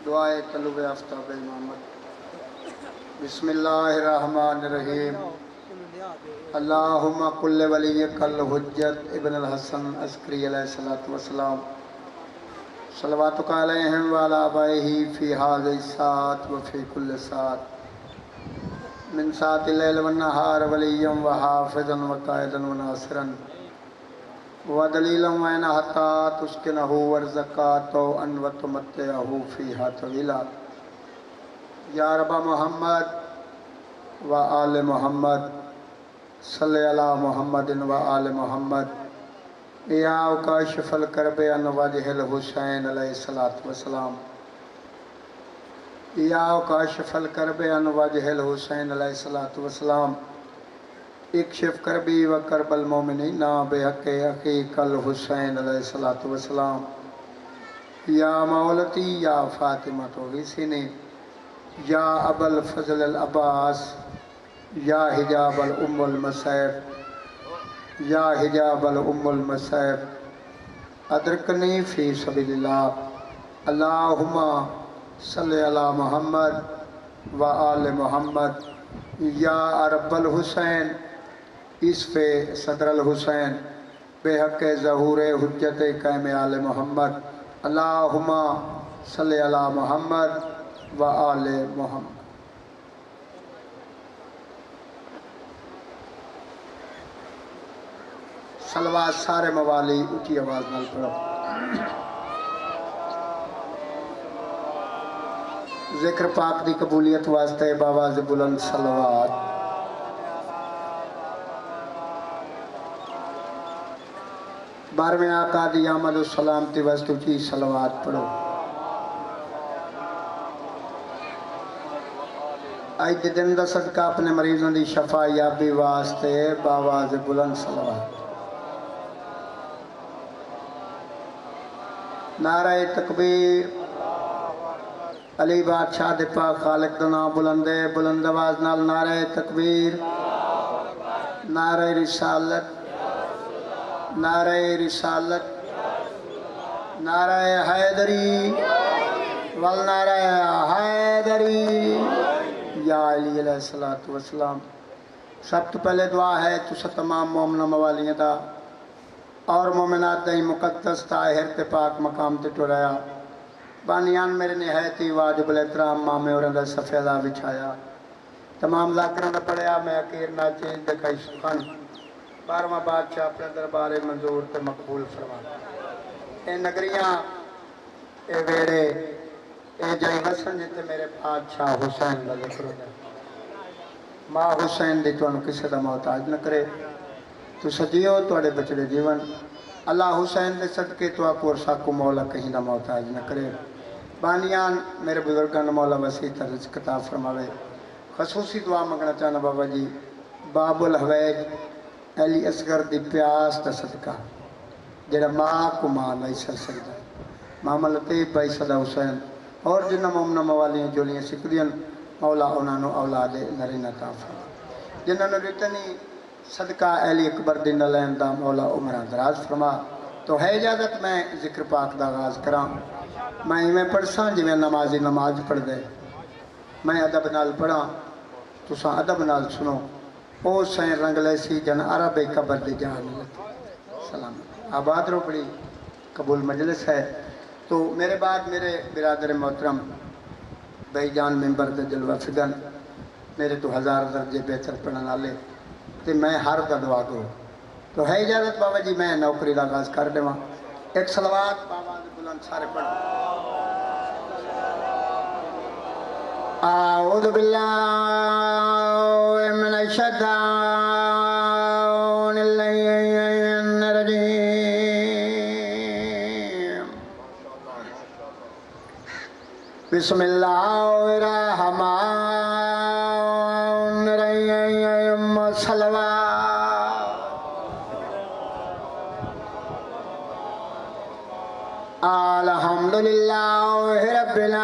दुआए तलुब आफ्ताब मोहम्मद। बिस्मिल्लाहिर्रहमानिर्रहीम। अल्लाहुम्मा कुल्ल वलिय्यकल हुज्जत इब्न अल हसन अस्करी अलैहिस्सलातु वस्सलाम सल्लवातुका अलैहिम व अला आबाइही फी हाज़िहि सात व फी कुल्लि सात मिन सातिल लैल वन नहार वलिय्यम व हाफ़िज़न व क़ाइदन व नासिरन व दलीलन व ऐन हत्ता तुस्किनहु वर्ज़क़ातो अन व तुमत्तिअहु फ़ीहा तवीला। या रब्बा मोहम्मद व आले मोहम्मद सल्ले अला मोहम्मदिन व आले मोहम्मद। या काशिफ़ल करबे अन वजहिल हुसैन अलैहिस्सलातु वस्सलाम। या काशिफ़ल करबे अन वजहिल हुसैन अलैहिस्सलातु वस्सलाम। इक्शिफ़ करबी व करबल मोमिनीना बिहक़्क़ि अख़ीकल हुसैन अलैहिस्सलातु वस्सलाम। या मौलती या फ़ातिमतु ग़िसिनी या अबल फ़ज़ल अल अब्बास या हिजाबल उम्मुल मसैब या हिजाबल उम्मुल मसैब अदरकनी फ़ी सबीलिल्लाह। अल्लाहुम्मा सल्लि अला मुहम्मद व आले मुहम्मद। या रब्बल हुसैन इसफ़े सदरल हुसैन बेहक़्क़े ज़हूरे हुज्जत क़ैम आले मुहम्मद। अल्लाहुम्मा सल्लि अला मुहम्मद व आले मुहम्मद। सलवात सारे मवाली ऊँची आवाज़ नाल पढ़ो। ज़िक्र पाक दी कबूलियत वास्ते बावाज़ बुलंद सलवात। बारहवें आका दी आमद व सलामती वास्ते ऊँची सलवात पढ़ो। अज के दिन का सदका अपने मरीजों की शफा याबी वास्ते बावाज़ बुलंद सलवात। नारे तकबीर। अली बादशाह दे पाक खालिक दा नाम बुलंद है। बुलंद आवाज़ नाल नारे तकबीर, नारे रिसालत, नारे रिसालत, नारे हैदरी वल नारे हैदरी। या अली अलैहिस्सलातु वस्सलाम। सब तो पहले दुआ है तुसा तमाम मोमिन मवालियां दा और मोमिनात दा मुकद्दस ताहिर ते पाक मकाम ते टुराया। बानियान मेरे निहायत ही वाजिबुल एहतराम मामे और सफ़ेदा बिछाया। तमाम लाकरों ने पढ़िया मैं अकीर नाचीज दिखाई सुखन। 12वां बादशाह अपने दरबारे मंजूर ते मकबूल फरमा। ये नगरियां ये वेड़े ये जई वसन जिते मेरे बादशाह हुसैन का जिक्र होता। माँ हुसैन दी तुहानू किसी का मोहताज न करे। तू सजियो तुहाडे बचड़े जीवन। अल्लाह हुसैन के सदके तो आपको साकू मौला कहीं ना मोहताज न करे। बानियान मेरे बुजुर्गों ने मौला वसी तरज किताब फरमावे। खसूसी दुआ मंगना चाहना बाबा जी बाबुल हवैज अली असगर दी प्यास का सदका जरा माँ को मां नहीं सर सकता। मामा लतीफ़ भाई सदा हुसैन और जिन्होंने मोमना मवालियाँ जोलियाँ सिकदियन मौला उन्होंने औलाद नरीना ता फरमा। जिन्होंने रिटनी सदका अली अकबर दिन लैन दा मौला उमरा दराज फरमा। तो है इजाज़त मैं जिक्र पाक का आगाज़ करा। मैं इवें पढ़सा जिमें नमाजी नमाज पढ़ दे। मैं अदब नाल पढ़ा तुसा अदब नाल सुनो। ओ सैन रंग लैसी जन अरब कबर दी जान सलाम आबाद रो बड़ी कबूल मजलिस है। तो मेरे बाद मेरे बिरादर मोहतरम भाईजान मेंबर के जलवा फिगन मेरे तो हज़ार दर्जे बेहतर पढ़ने वाले तो मैं हर का दुआ दो। तो है इजाज़त बाबा जी मैं नौकरी का आगाज़ कर देव। एक सलवात बाबा बुलंद सारे पढ़ो। आऊज़ु बिल्लाहि मिनश शैतानिर रजीम। बिस्मिल्लाहिर्रहमानिर्रहीम। सलवात अल्हम्दुलिल्लाहि रब्बिल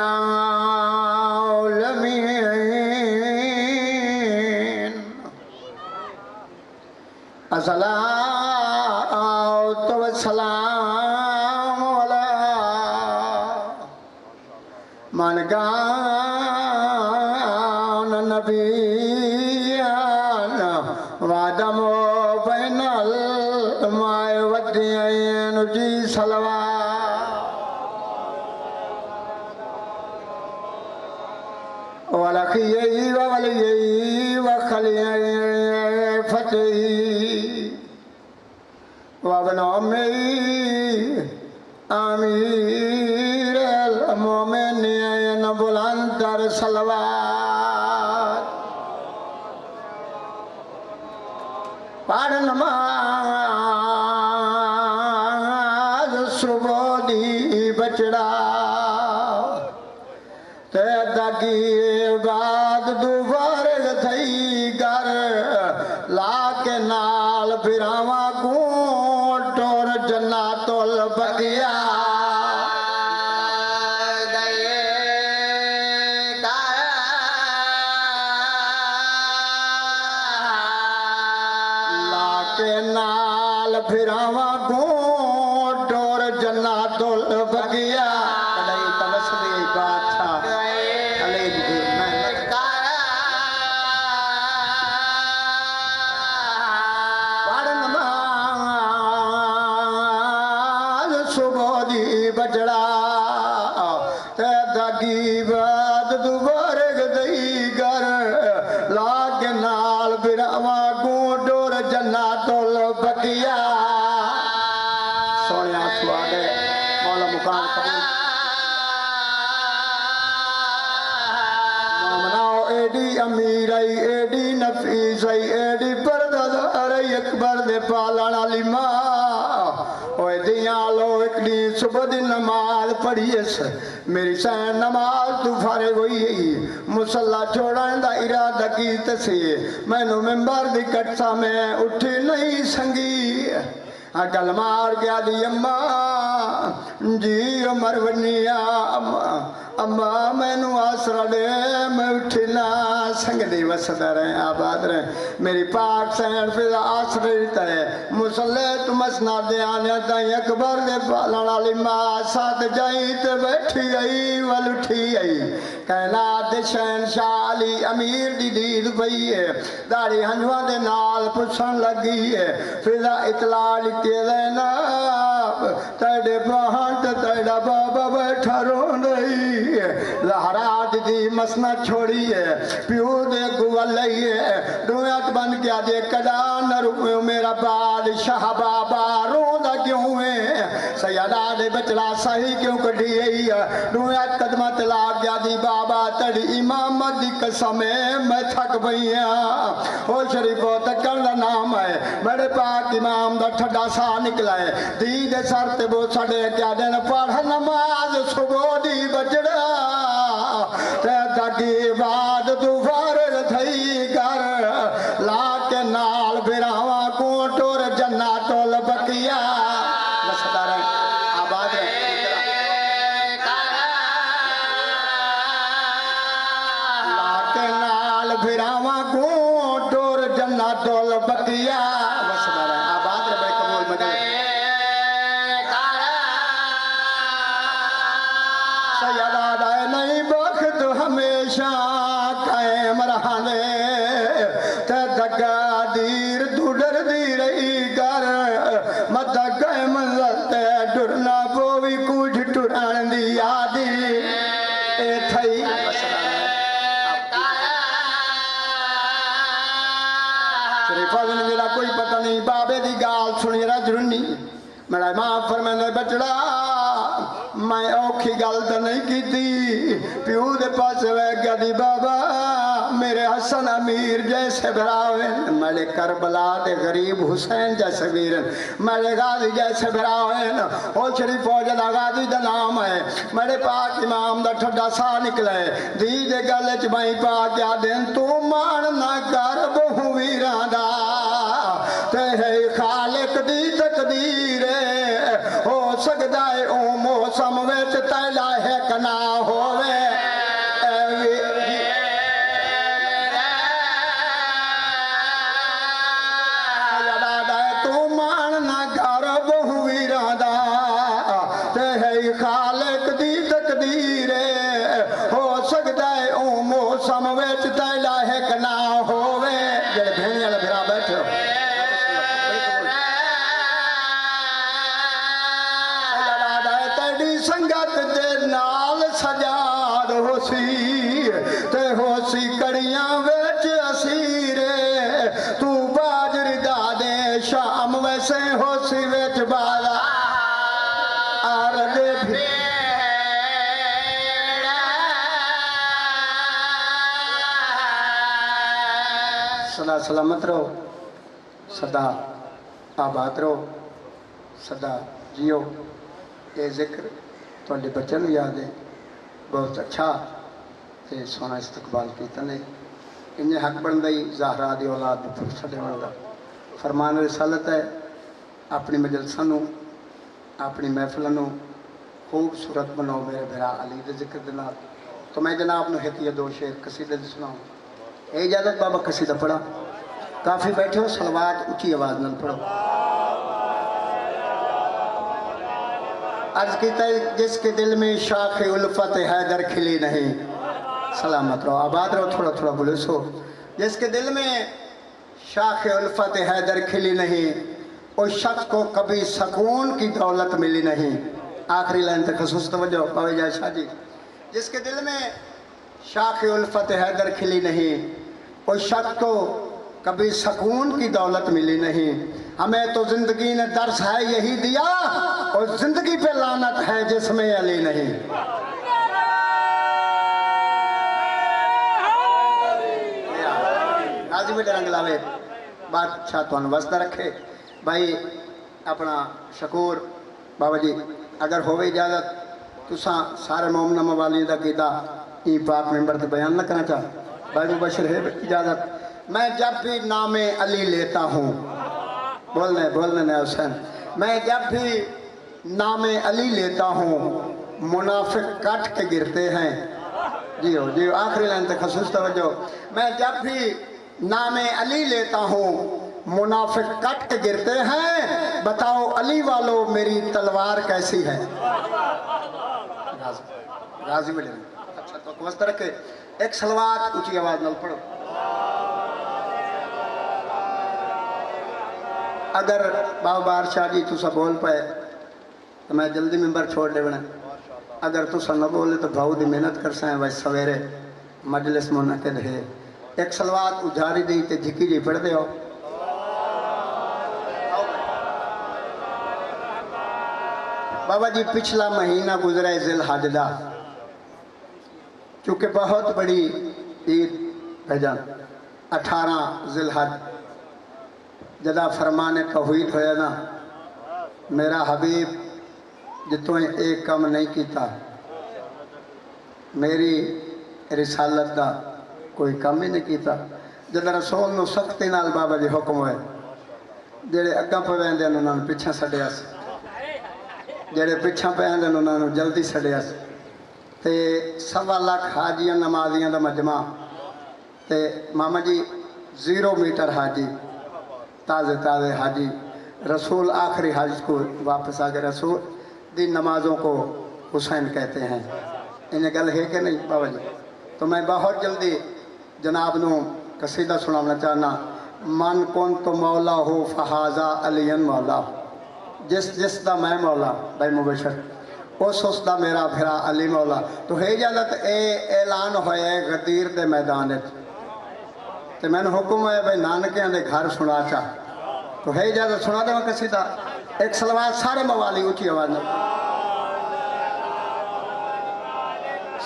आलमीन। अस्सलातु वस्सलामु अला मन गान नबियान वादमो बैनल माय वदियन जी सलवा वलखियई वलियई वखलियई फतही वबनोमई आमीर मोमिन बुलंदर सलवात पढ़ नमाज सुबोदी बचड़ा ते दगी बाद दुबारे थई घर ला के नाल फिरावा को टोर जन्नतुल बगिया नाल फिरावा घोट और जन्नतुल बगिया कदई तमसदी बादशाह अले दी मेहनत पढ़ नमाज सुबह दी बजड़ा ते दगी बाद दुबारे गई घर लाग नाल फिरावा घोट और जन्नतुल बगिया सोने स्वाद मौला मुकाम कबूल मनाओ एडी अमीर आई एडी नफीस आई एडी परदादार आई अकबर दे पालन वाली मां ओए दियां लो एक दी सुबह दी नमाज पढ़ीएस मेरी सैन नमाज तू फारिग होई मुसल्ला छोड़न दा इरादा कीते सी मैनू मिंबर दी कटसा में उठी नहीं संगी गल मार गया दी अम्मा जी उमर वनिया अम्मा मैनू आसरा दे मैं उठी ना संगदी वसदा रहे आबाद रहे मेरी पाक सैन फिर आसरे है मुसल्ले तू मसना दे आने ताई अकबर दे पालन वाली मां साथ जाई ते बैठी आई वल उठी आई कहना दे शहनशाह अली अमीर दी दीद पई है दाढ़ी हंजुआ दे नाल पुछन लगी है फिर इतला लिखे लेना तेरे बहन तेरा बाबा बैठा रो रही लहराज दी मसना छोड़ी है प्यू दे गुआ लई है दुआत बन के दे कदा न रुपयो मेरा बादशाह बाबा रोंदा क्यों है सैयदा दे बचड़ा सही क्यों कढ़ी है दुआत कदमा तला गया दी बाबा तड़ी इमामत दी कसम मैं थक पई ओ शरीफो तकन दा नाम है मेरे पाक इमाम दा ठड्डा सा निकला है दी दे सर ते वो साडे क्या दिन पढ़ नमाज सुबह दी बजड़ा ते दगी बाद दुबारे थई घर ला के नाल फिरावा को टोर जन्नतुल बगिया बसदा रहे आबाद रहे ला के नाल फिरावा को टोर जन्नतुल बगिया बसदा रहे आबाद रहे कबूल मदे नहीं बख्त हमेशा कायम रहने ते दगा दीर दुडर दी रही कर मत गए मंजल ते डुरना पोवी कुछ टुरान दी यादी ए थई शरीफा मेरा कोई पता नहीं बाबे दी गाल सुनी रजरुनी मेरा मां फरमाने बचड़ा मैं औखी गल तो नहीं की प्यू दे पास वह गया दी बाबा मेरे हसन अमीर जैसे भरावे मेरे करबला दे गरीब हुसैन जैसे वीर मेरे गाजी जैसे भरावे ओ शरीफ फौज दा गाजी दा नाम है मेरे पाक इमाम दा ठड्डा सा निकले दी दे गल च मैं पा क्या दिन तू मान ना कर बहु वीरां दा ते है खालिक दी तकदीर हो सकदा है ओ मौसम विच तैला है कना होवे तू मान ना कर बहु वीरां दा ते है खालिक दी तकदीर सदा सलामत रहो, सदा आबाद रहो, सदा जियो। ये जिक्र थोड़े बच्चों को याद है, बहुत अच्छा ते सोना इस्तकबाल किया ने। इन्हें हक बनता ही ज़हरा दी औलाद छड़े बनता। फरमान रिसालत है, अपनी मजलसा नूं अपनी महफिल नूं खूबसूरत बनाओ मेरे भरा अली दे जिक्र दे नाल। तो मैं जनाब नूं एक या दो शेर कसीदे दे सुनाऊं। ए इजाजत बाबा कसीदा पढ़ा। काफ़ी बैठे हो, सलवात ऊँची आवाज़ नाल पढ़ो। अर्ज कीता जिसके दिल में शाख उल्फत हैदर खिली नहीं, सलामत रहो आबाद रहो, थोड़ा थोड़ा बोले सो। जिसके दिल में शाख उल्फत हैदर खिली नहीं, उस शख्स को कभी सुकून की दौलत मिली नहीं। आखिरी लाइन तक खसूस तवज्जो पावे जाए शाह जी। जिसके दिल में शाख उल्फत हैदर खिली नहीं, उस शख्स को कभी सुकून की दौलत मिली नहीं। हमें तो जिंदगी ने दर्स है यही दिया, और जिंदगी पे लानत है जिसमें अली नहीं। गाजी में रंग लावे, बादशाह तुहानू वसदा रखे। भाई अपना शकूर बाबा जी, अगर होवे इजाजत तुसा सारे मोमना मवाली का कीदा ई पाक मेंबर से बयान न करना चाह। भाई मुबशर है इजाजत। मैं जब भी नामे अली लेता हूँ, बोलने न हुसैन, मैं जब भी नामे अली लेता हूँ मुनाफिक कट के गिरते हैं। जियो जियो आखिरी लाइन तक खसूस तवज्जो। मैं जब भी नामे अली लेता हूँ मुनाफिक कट के गिरते हैं, बताओ अली वालों मेरी तलवार कैसी है। गाजी में अच्छा तो वस्त रखे। एक सलवात ऊंची आवाज नाल पढ़ो। अगर बाबा बादशाह जी तुसा बोल पाए तो मैं जल्दी मेंबर छोड़ देना। अगर तुसा न बोले तो भाऊ की मेहनत कर सकें। वैसे सवेरे मजलिस मुनक़िद है। एक सलवात उजारी दी ते झिकी जी पढ़ दे हो। बाबा जी पिछला महीना गुजरा है ज़िलहज दा, चूँकि बहुत बड़ी ईद भैजान 18 ज़िलहज जदा फरमाने तौहीद होया ना, मेरा हबीब जितों एक कम नहीं किया, मेरी रिसालत का कोई कम ही नहीं किया। जब रसूल नूं सख्ती नाल बाबा जी हुक्म होए, जेड़े अग्गां पवैंदे उन्होंने पिछा छड्डिया, जेड़े पिछा पैंदे उन्होंने जल्दी छड्डिया। ते 1.25 लाख हाजियां नमाजियां का मजमा, ते मामा जी 0 मीटर हाजी, ताज़े ताज़े हाजी। रसूल आखिरी हज को वापस आ गए। रसूल दी नमाज़ों को हुसैन कहते हैं। इन्हें गल है कि नहीं बाबा जी? तो मैं बहुत जल्दी जनाब नूं कसीदा सुनाना चाहना। मन कौन तो मौला हो फहाजा अलियन मौला, जिस दा मैं मौला भाई मुबशर, उस दा मेरा फिरा अली मौला। तो है इजाजत ऐलान होया गदीर के मैदान, तो मैंने हुक्म है भाई नानकियां दे घर सुना चा। तो है इजाजत सुना देवा कसीदा। एक सलवात सारे मवाली ऊंची आवाज में।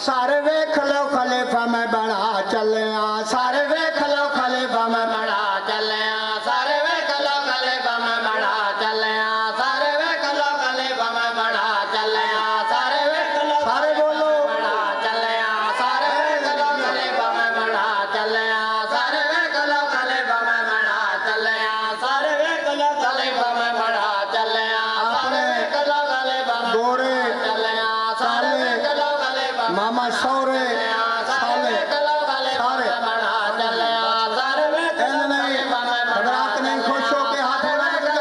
सारे वेख लो खलीफा मैं बड़ा चले, सारे वेख लो खलीफा मैं बड़ा चले, सारे वेख लो खलीफा मैं बड़ा चले, सारे वेख लो खलीफा मैं बड़ा चले, सारे वेख लो, सारे बोलो बड़ा चले, सारे वेख लो खलीफा मैं बड़ा चले, सारे वेख लो खलीफा मैं बड़ा चले, सारे वेख लो खलीफा मैं बड़ा चले, सारे वेख लो खलीफा गोरे चले, सारे वेख लो खलीफा मामा सौरे साले सारे बड़ा चले, सारे वेख लो खलीफा मैं बड़ा नहीं खुश हो के हाथ उड़ा के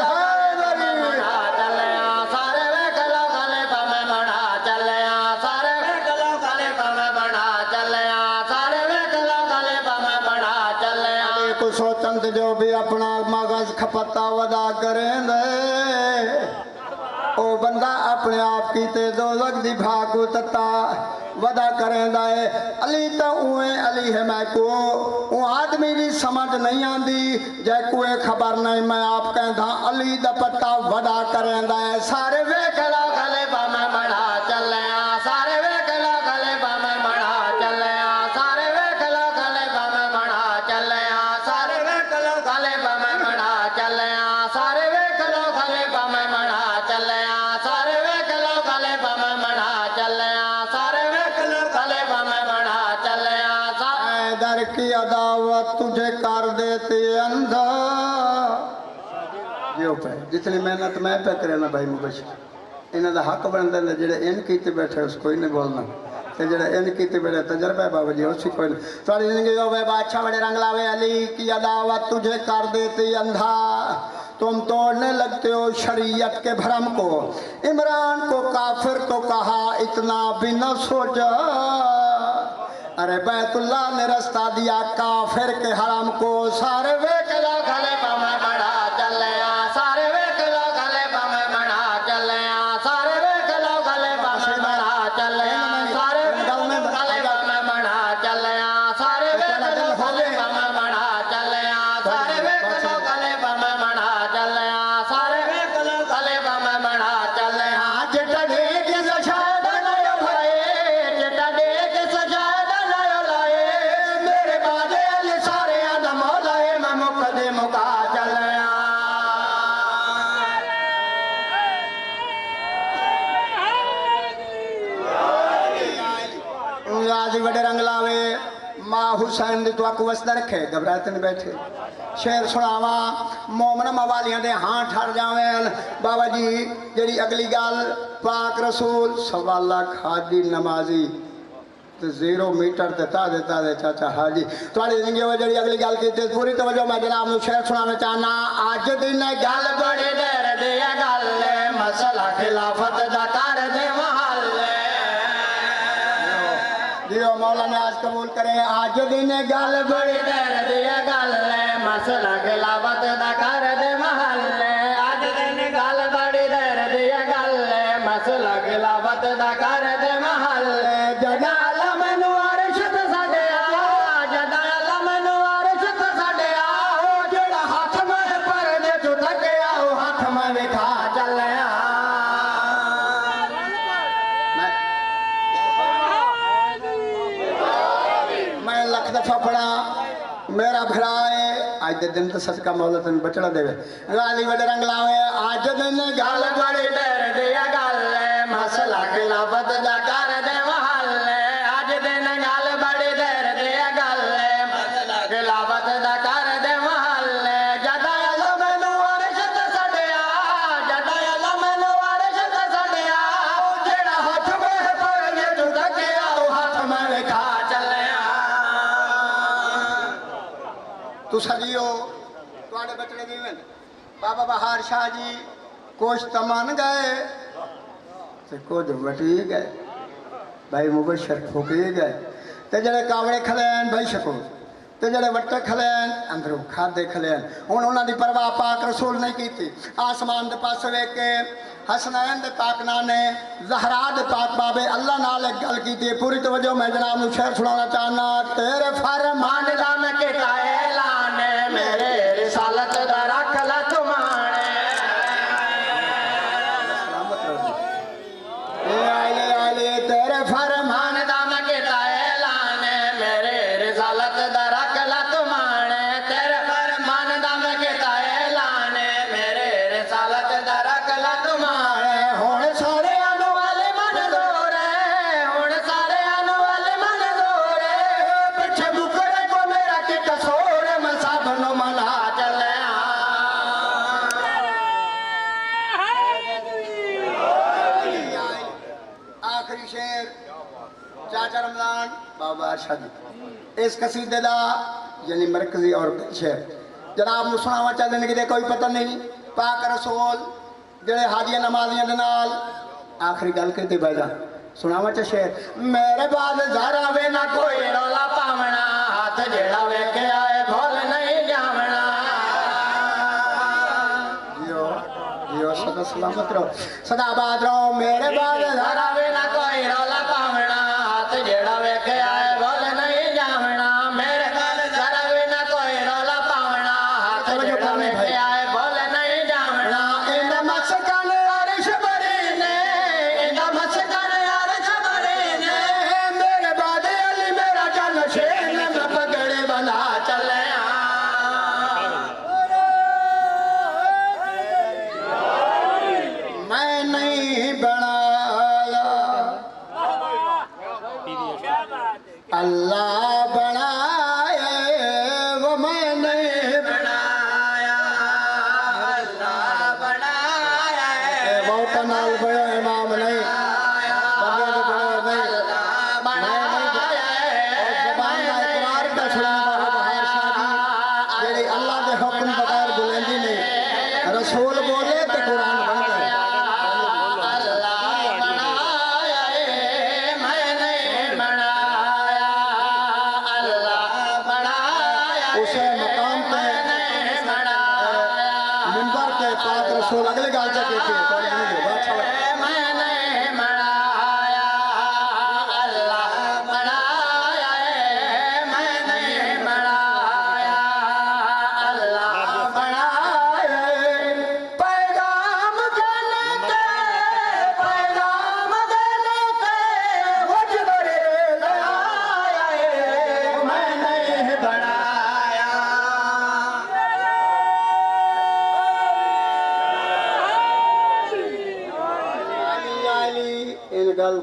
बड़ा चले, सारे वेख लो खलीफा मैं बड़ा चले, सारे वेख लो खलीफा मैं बड़ा चले, सारे वेख लो खलीफा मैं बड़ा चले। कुछ सोचन जो भी अपना मगज खपता वदा करें ओ बंदा अपने आप की ते दो लग दी भागु तता वदा करेंदा है। अली तो उए अली है मैं को वो आदमी की समझ नहीं आती, जै कोई खबर नहीं मैं आप कहता अली दा पत्ता वदा करेंदा है। सारे वेख लो खलीफा मैं बड़ा चले, सारे वेख लो खलीफा मैं बड़ा चले, सारे वेख लो खलीफा मैं बड़ा चले, सारे वेख हैदर की अदावत तुझे कर देती अंधा। जो पे जितनी मेहनत मैं पे करे ना भाई मुबशर इन्हों का हक बनता है जेडे इन कीते बैठे उस कोई नहीं बोलना ते जेडे इन कीते बैठे तजर्बा बाबा जी उसी कोई नहीं। थोड़ी जिंदगी हो वे बादशाह बड़े रंग लावे अली की अदावत तुझे कर देती अंधा। तुम तोड़ने लगते हो शरीयत के भरम को। इमरान को काफिर तो कहा इतना भी न सोचा। अरे बैतुल्ला ने रास्ता दिया काफिर के हरम को। सारे वे कला खले बम बड़ा चले सारे वे कला खले बम बड़ा चले सारे वे कला खले बम बड़ा चले सारे खले बम बड़ा चले सारे वे कला खले बम बड़ा चले सारे वे कला खले बम बड़ा चले सारे वे कला खले बम बड़ा चले जिटा देख सजाद नयो भाई जिटा देख सजाद नयो लाए मेरे बाजे अली सारे आदम लाए मैं मुकदे मुका चले आज बड़े रंग लावे माँ हुसैन दी तो वसदा रखे घबराते नहीं बैठे। शेर सुनावा मोमन मवालियां दे हाँ ठर जावें बाबा जी जेड़ी अगली गल पाक रसूल 1.25 लाख हाजी नमाजी तो 0 मीटर ते तादे तादे चाचा हाजी थोड़ी जिंदगी वो जेड़ी अगली गल की पूरी तवज्जो मैं जनाब नूं शेर सुनाना चाहना। अज दिन गल बड़ी देर दी गल मसला खिलाफत दा कर दे महल्ले जियो मौला ने आज कबूल करे। आज दिन गल बड़ी देर दी गल मसला खिलाफत दा कर दे महल्ले आज दिन गल बड़ी देर दी गल मसला खिलाफत दा कर दे महल्ले जदा अलम नू अरश ते साडे आ जदा अलम नू अरश ते साडे आ ओ जेड़ा हाथ में परदे चो थकिया ओ हाथ में विखा चलिया। मैं लख दफा पढ़ा मेरा भरा है आज दे दिन तो सच का मौला तेन बचड़ा देवे गाली बड़े रंग लावे। आज दिन गल बड़ी देर दी गल मसला खिलाफत दा कर दे महल्ले आज दिन गल बड़ी देर दी गल मसला खिलाफत दा कर दे महल्ले जदा अलम नू अरश ते सड़िया जदा अलम नू अरश ते सड़िया जेड़ा हाथ में परदे चो थकिया ओ हाथ में विखा चलिया। तू सजियो तुहाडे बचड़े जीवन बाबा बहार शाह जी कुछ तमन गए ते कुछ वटी गए भाई मुबशर फूकी गए ते जड़े कावड़े खलैन भाई शको ते जड़े वट्टे खलैन अंदरों खादे खलैन हुण उन्हां दी परवाह पाक रसूल नहीं की। आसमान दे पासे वेख के हसनैन दे पाक नाने ज़हरा दे पाक बाबे अल्लाह नाल एक गल की पूरी तवज्जो मैं जनाब नूं शेर सुनाना चाहना। तेरे फरमान दा मैं कीता ऐलान मेरे रिसालत दा रख ला तुमाने आले आले तेरे फरमान दा मैं कीता ऐलान मेरे रिसालत दा रख ला तुमाने तेरे फरमान दा मैं कीता ऐलान मेरे रिसालत दा रख ला तुमाने हुण सारे आनु वाले मंजूर है हुण सारे आनु वाले मंजूर है पिछे मुकरे को मेरा की कसूर मैं सब नु मना चले। आखिरी शेर चाचा रमजान बाबा शाह जी इस कसीदे दा यानी मरकजी और शेर जनाब नूं सुनावा चाहते हैं कि कोई पता नहीं पाक रसूल जेड़े हाजिया नमाजियां दे नाल आखिरी गल कहते बैजा सुनावा चा शेर मेरे बाद ज़रा वे ना कोई रौला पावना हाथ जेड़ा वेखे आए भूल नहीं जावना जियो जियो सदा सलामत रहो सदा आबाद रहो। मेरे बाद ज़रा वे ना कोई रौला पावना हाथ जेड़ा वेखे आए भूल नहीं जावना मेरे बाद ज़रा वे ना कोई रौला पावना हाथ जेड़ा वेखे आए भूल नहीं जावना इंदा मस्कन अरश बड़ी ने इंदा मस्कन अरश बड़ी ने मेरे बाद अली मेरा जन शेर मैं पगड़े बना चले। मैं नहीं बनाया अल्लाह बनाया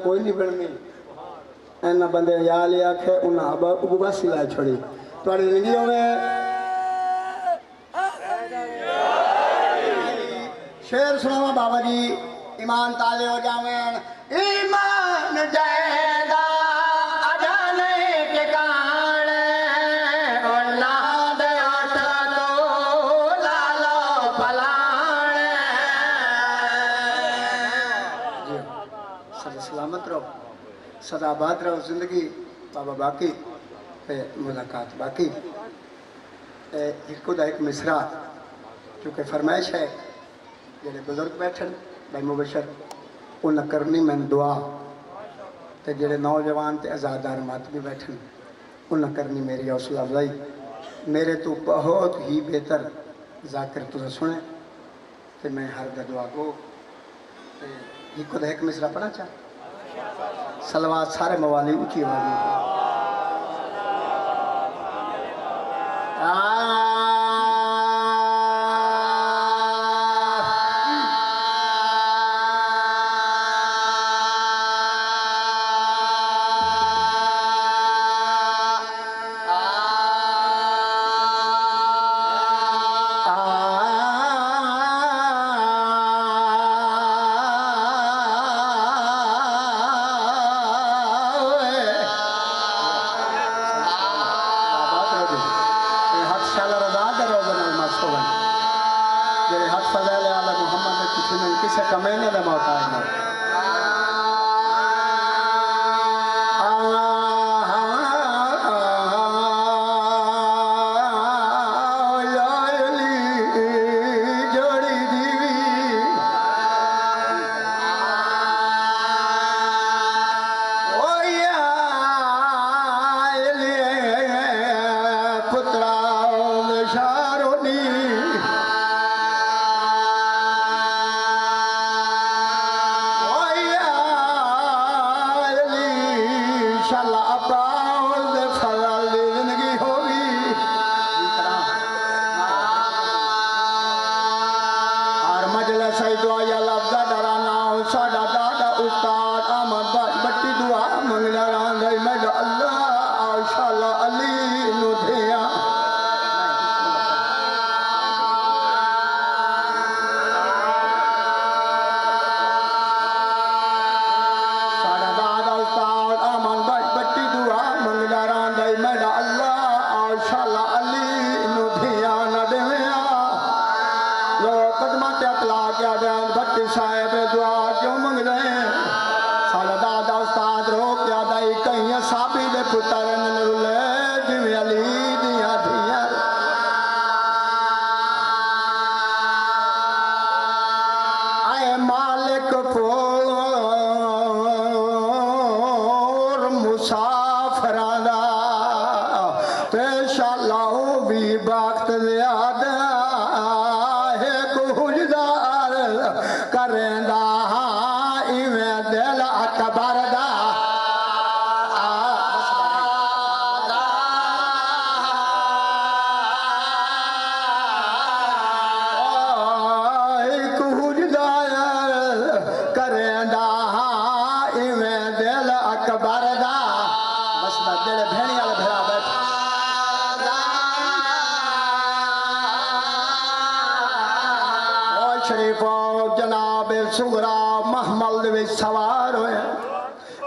कोई नहीं बननी इन्ना बंदे या लिया आखे उन्हें अब बस ला छोड़ी थोड़ी जिंदगी होवे शेर सुनावा बाबा जी ईमान ताले हो जावे ईमान जाएगा अजाने के कान ओला दे आटा तो लालो पलाण जी सदा सलामत रहो सदा आबाद रहो जिंदगी बाबा बाकी मुलाकात बाकी एक मिसरा चूँकि फरमाइश है जेडे बुजुर्ग बैठन भाई मुबशर उन्हें करनी मैंने दुआ तो जेडे नौजवान ते आज़ादार मातमी बैठन उन्हें करनी मेरी हौसला अफजाई मेरे तो बहुत ही बेहतर जाकिर तुझे सुने तो मैं हर दुआ को एक मिसरा पढ़ा चाह सलवात सारे मवाली ऊँची आवाज़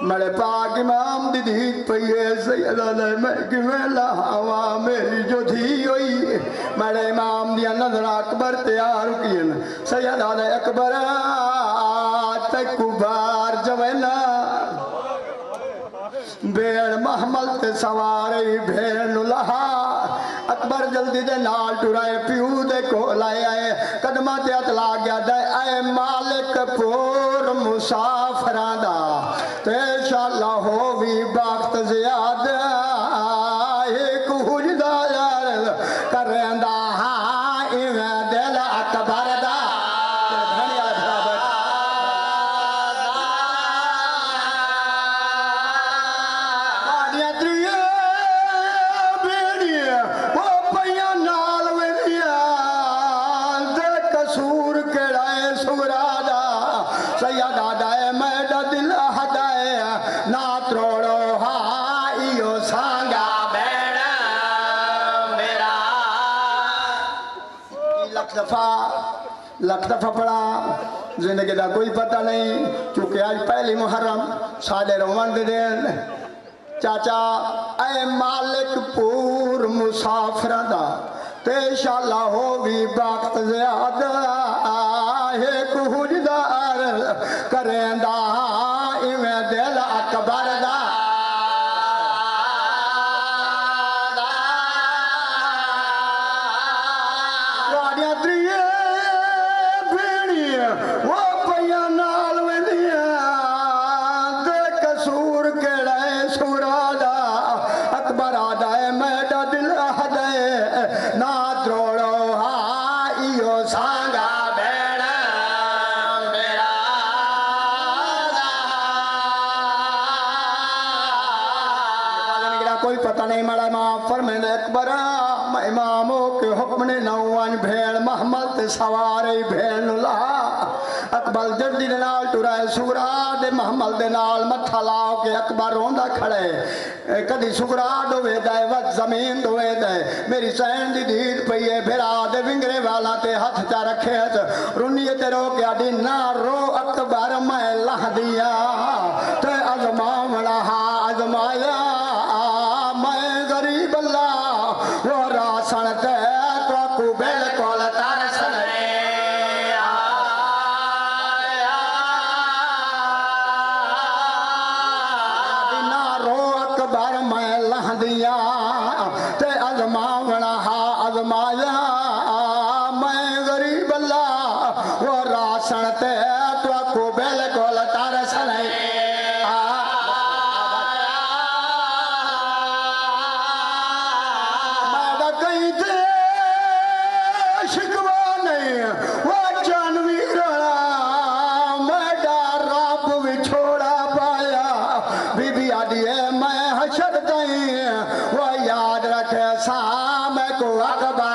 मेरे पाक इमाम दी दीद पई है सैयदा मैं किवें लावा मेरी जो थी हुई मेरे इमाम दिया नजर अकबर तैयार किन सैयदा अकबर तकुबार जवेना भेड़ महमल ते सवारी भेड़ लहा अकबर जल्दी दे नाल टुराए प्यू दे कोल आए कदमा ते हथ ला गया दे आए मालिक पूर मुसाफरां दा ते शाला हो भी वक्त ज़्यादा एक हुजदा यार करंदा हां इवें दिल अकबर दा सैयदा दाए मैं दिल हदाए दफा लख दफा पढ़ा जिंदगी का कोई पता नहीं क्योंकि आज पहली मुहर्रम साढ़े रोमन दे दिन चाचा ऐ मालिक पूर मुसाफिर दा ते शाला हो भी वक्त ज्यादा है कुहुजदार करेंदा इवें दिल अकबर दा कोई पता नहीं माड़ा माँ पर मैंने अकबर इमामों के हुक्म ने नौवन भेड़ महमद सवारे भेड़ ला अकबर जल्दी दे नाल टुराए सुगरा दे महमल दे नाल मत्था लाओ के अकबर रोंदा खड़े कदी सुगरा डोवे दे वत जमीन डोवे दे मेरी सैन दी दीद पई है फिरा दे विंगरे वाला ते हाथ चा रखे रुनिए ते रो के आडी ना रो अकबर मैं लह दिया ते अजमावना अजमाया मैं हशर दई वो याद रखे साम को अकबर